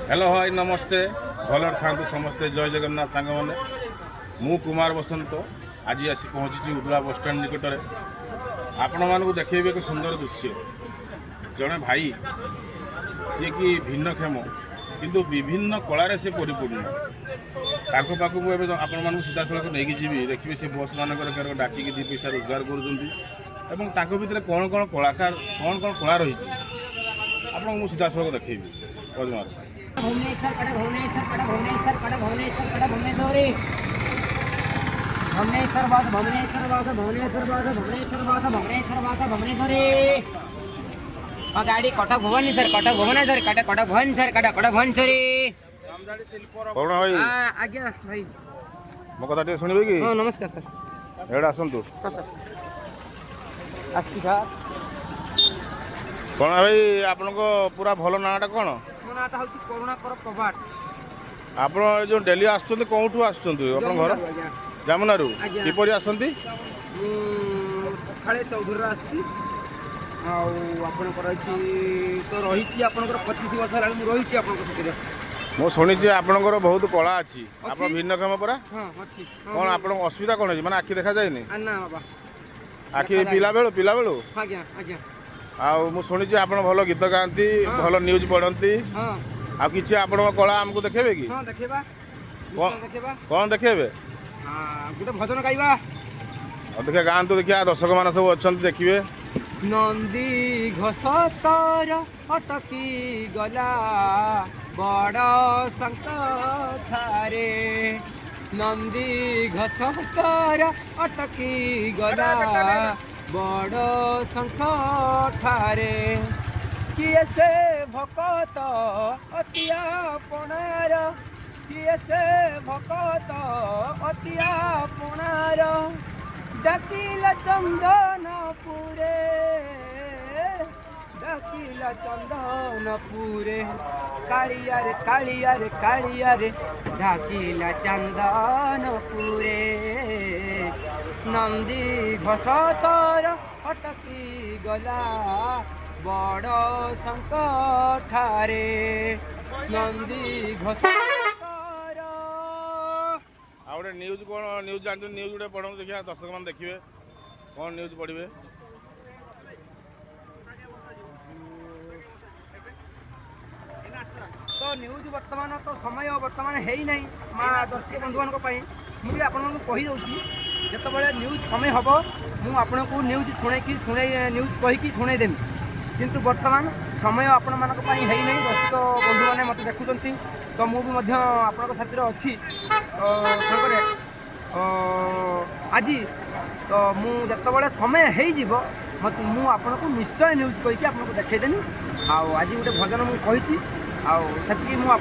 Hello hi नमस्ते भल था समस्ते जय जगन्नाथ सांग मैंने मु कुमार बसंत आज आसी पहुँची उदला बस स्टैंड निकट में आपण मानक देखेबे एक सुंदर दृश्य जड़े भाई जी कि भिन्नक्षम किंतु विभिन्न कलार से परिपूर्ण ताक पाखक आपण मानक सीधा सड़क नहीं जी देखिए से बस मानक डाकिक दी पैसा रोजगार कर भितर कौन कौन कलाकार कौन कौन कला रही आपको मुझे सीधा सड़क देखेबी पदमार भुवनेश्वर कड़ भुवनेश्वर कड़ भुवनेश्वर कड़ भुवनेश्वर कड़ भुवनेश्वरी भुवनेश्वर बात भुवनेश्वर बात भुवनेश्वर बात भुवनेश्वर बात भुवनेश्वर बात भुवनेश्वरी गाड़ी कटक भुवनेश्वर कटक भुवनेश्वर कटक भुवनेश्वर कटक भुवनेश्वरी कौन भाई आज्ञा भाई मो कथा टे सुनिबे कि हां नमस्कार सर एडा आसंतु हां सर आस्ती सर कौन भाई आपनको पूरा भल नाटा कौन मो नाटा होची करुणाकर कबाट आपण जो डेली आछंती कोठू आछंती आपण घर जामनारू किपरि आछंती सकाळे 14 आस्ती आपणकर तो रही आपणकर 25 वर्ष हेला मु रही आपणकर मो शुणी आपणकर बहुत कला अच्छी आप भिन्नक्षम परा हाँ अच्छी कौन आप असुविधा कौन है माने आखि देखा जाए ना बाबा आखि पिला बेलू आज्ञा आज्ञा मु शुणी आप भल गीत गाती भल न्यूज पढ़ती आ किछि आपण कला हमको देखेबे कि हां देखेबा कौन देखेबे गुटे भजन गाइबा देखिए गाँव तो देखिए दर्शक मान सब अच्छा देखिए नंदी घोष तर अटकी गला बड़ संकटारे नंदी घोष तर अटकी गला बड़ संकटारे किए से भकत अतिया पणार किए से भकत अतिया पणार डाकिला चंदनपुरे डाकिला चंदनपुरे कालिया रे डाकिला चंदनपुरे नंदी घोषतर अटकी गला बड़ संकटारे नंदी घोषतर आउटे न्यूज कौन न्यूज जानते न्यूज गोटे पढ़ो देखिए दर्शक मान देखिए कौन न्यूज पढ़े तो न्यूज वर्तमान तो समय वर्तमान है ही नहीं माँ दर्शक बंधु मान मुझे आपको कहीदे जिते न्यूज समय हम मुझे न्यूज शुणे न्यूज कहीकि शुणेदेमी किंतु वर्तमान समय आपण मान है ही नहीं दर्शक बंधु मैंने मत देखुं तो मुझे आपण साथी अच्छी सागर आज तो मुझे समय हो आपको निश्चय न्यूज कहीकि आपको देखदेमी आज गोटे भजन मुझे आती मुझे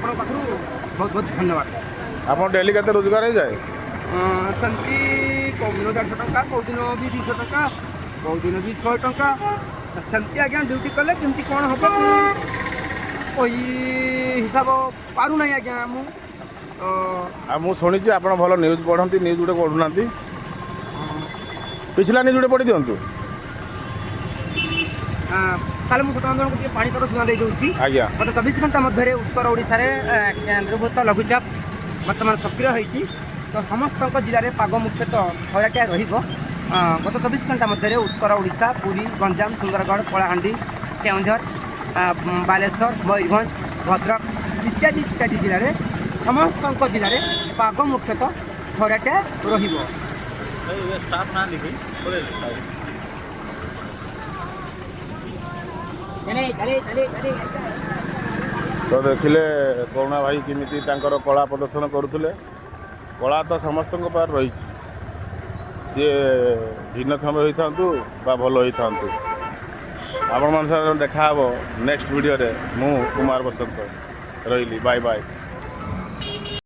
बहुत बहुत धन्यवाद आप डेली के रोजगार हो जाए सेमती कौदिन 150 टका कौदिन भी 200 टका कौदिन भी 100 टका सेमती आज्ञा ड्यूटी कले केमती कौन हम कही हिसाब पारूना आज्ञा मु शुणी आप भल न्यूज पढ़ती न्यूज गोटे पढ़ुना पिछला न्यूज गोटे पढ़ी दिंतु ताले मुझे को पाणीपाग सूचना दे दूँगी आज्ञा गत 24 घंटा मध्य उत्तर ओडिशा रे केन्द्रीभूत लघुचाप वर्तमान सक्रिय होती तो समस्त जिले में पाग मुख्यतः खराटिया गत 24 घंटा मध्य उत्तर ओडिशा पुरी गंजाम सुंदरगढ़ कलाहांडी केउंझर बालेश्वर मयूरभंज भद्रक इत्यादि इत्यादि जिले में समस्त जिले में पाग मुख्यतः खराटिया तो देखिले करुणा भाई किमिति तांकर कला प्रदर्शन करुले कला तो समस्त पार रही सी भिन्नक्षम होता बा भल होता आपण मान देखा नेक्स्ट वीडियो रे मु कुमार बसंत रही बाय बाय।